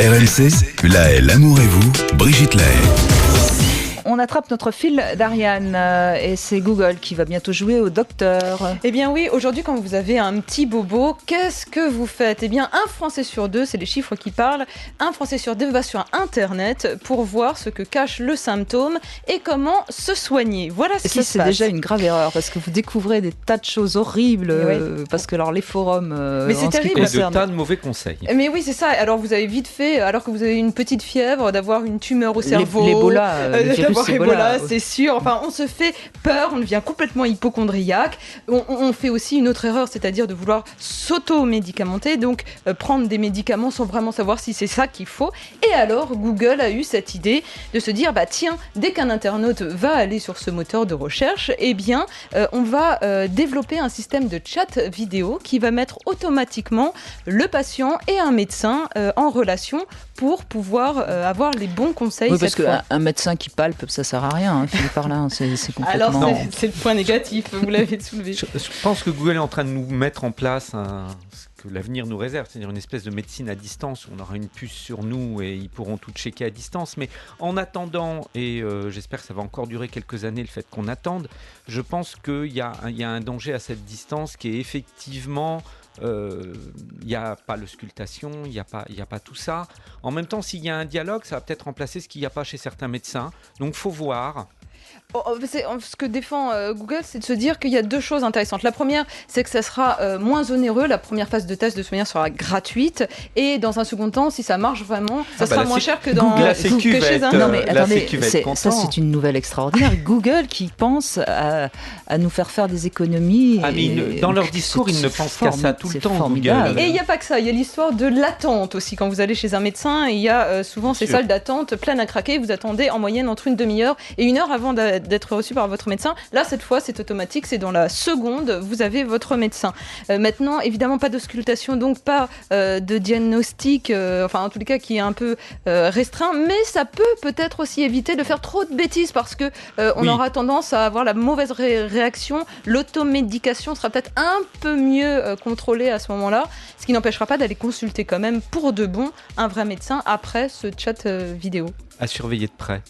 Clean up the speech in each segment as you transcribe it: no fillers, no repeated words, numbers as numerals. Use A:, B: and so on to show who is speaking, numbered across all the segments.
A: RMC, La l'amour et vous, Brigitte Lahaye.
B: On attrape notre fil d'Ariane et c'est Google qui va bientôt jouer au docteur.
C: Eh bien oui, aujourd'hui quand vous avez un petit bobo, qu'est-ce que vous faites ? Eh bien un Français sur deux, c'est les chiffres qui parlent, un Français sur deux va sur Internet pour voir ce que cache le symptôme et comment se soigner. Voilà ce qui se passe.
B: C'est déjà une grave erreur parce que vous découvrez des tas de choses horribles parce que alors les forums
C: mais c'est terrible.
D: Et de tas de mauvais conseils.
C: Mais oui, c'est ça. Alors vous avez vite fait, alors que vous avez une petite fièvre, d'avoir une tumeur au cerveau.
B: L'Ebola,
C: Ebola, c'est sûr. Enfin, on se fait peur, on devient complètement hypocondriaque. On fait aussi une autre erreur, c'est-à-dire de vouloir s'auto-médicamenter, donc prendre des médicaments sans vraiment savoir si c'est ça qu'il faut. Et alors, Google a eu cette idée de se dire, bah tiens, dès qu'un internaute va aller sur ce moteur de recherche, eh bien, on va développer un système de chat vidéo qui va mettre automatiquement le patient et un médecin en relation pour pouvoir avoir les bons conseils.
B: Oui, parce qu'un médecin qui palpe, ça sert à rien, Philippe Arlin, c'est complètement...
C: Alors c'est le point négatif, vous l'avez soulevé.
D: Je pense que Google est en train de nous mettre en place ce que l'avenir nous réserve, c'est-à-dire une espèce de médecine à distance. On aura une puce sur nous et ils pourront tout checker à distance. Mais en attendant, et j'espère que ça va encore durer quelques années, le fait qu'on attende, je pense qu'il y a un danger à cette distance qui est effectivement... Il n'y a pas l'auscultation, il n'y a pas tout ça. En même temps, s'il y a un dialogue, ça va peut-être remplacer ce qu'il n'y a pas chez certains médecins. Donc, il faut voir.
C: Ce que défend Google, c'est de se dire qu'il y a deux choses intéressantes. La première, c'est que ça sera moins onéreux. La première phase de test de soigneur sera gratuite. Et dans un second temps, si ça marche vraiment, ça sera moins cher que chez un...
B: Non mais attendez, ça c'est une nouvelle extraordinaire. Google qui pense à nous faire des économies.
D: Mais dans leur discours, ils ne pensent qu'à ça tout le temps, Google.
C: Et il n'y a pas que ça, il y a l'histoire de l'attente aussi. Quand vous allez chez un médecin, il y a souvent ces salles d'attente pleines à craquer. Vous attendez en moyenne entre une demi-heure et une heure avant d'être reçu par votre médecin. Là, cette fois, c'est automatique, c'est dans la seconde, vous avez votre médecin. Maintenant, évidemment, pas d'auscultation, donc pas de diagnostic, enfin, en tous les cas, qui est un peu restreint, mais ça peut-être aussi éviter de faire trop de bêtises parce que on aura tendance à avoir la mauvaise réaction. L'automédication sera peut-être un peu mieux contrôlée à ce moment-là, ce qui n'empêchera pas d'aller consulter quand même pour de bon un vrai médecin après ce chat vidéo.
D: À surveiller de près.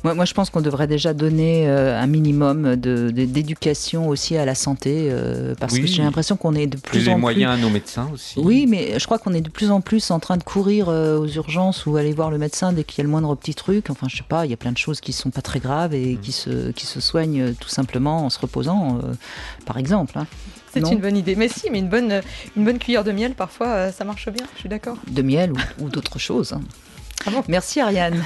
B: Moi, je pense qu'on devrait déjà donner un minimum d'éducation aussi à la santé, parce que j'ai l'impression qu'on est de plus en plus...
D: les moyens à nos médecins aussi.
B: Oui, mais je crois qu'on est de plus en plus en train de courir aux urgences ou aller voir le médecin dès qu'il y a le moindre petit truc. Enfin, je sais pas, il y a plein de choses qui sont pas très graves et qui se soignent tout simplement en se reposant, par exemple.
C: C'est une bonne idée. Mais si, mais une bonne cuillère de miel, parfois, ça marche bien, je suis d'accord.
B: De miel ou d'autres choses.
C: Ah bon ?
B: Merci Ariane.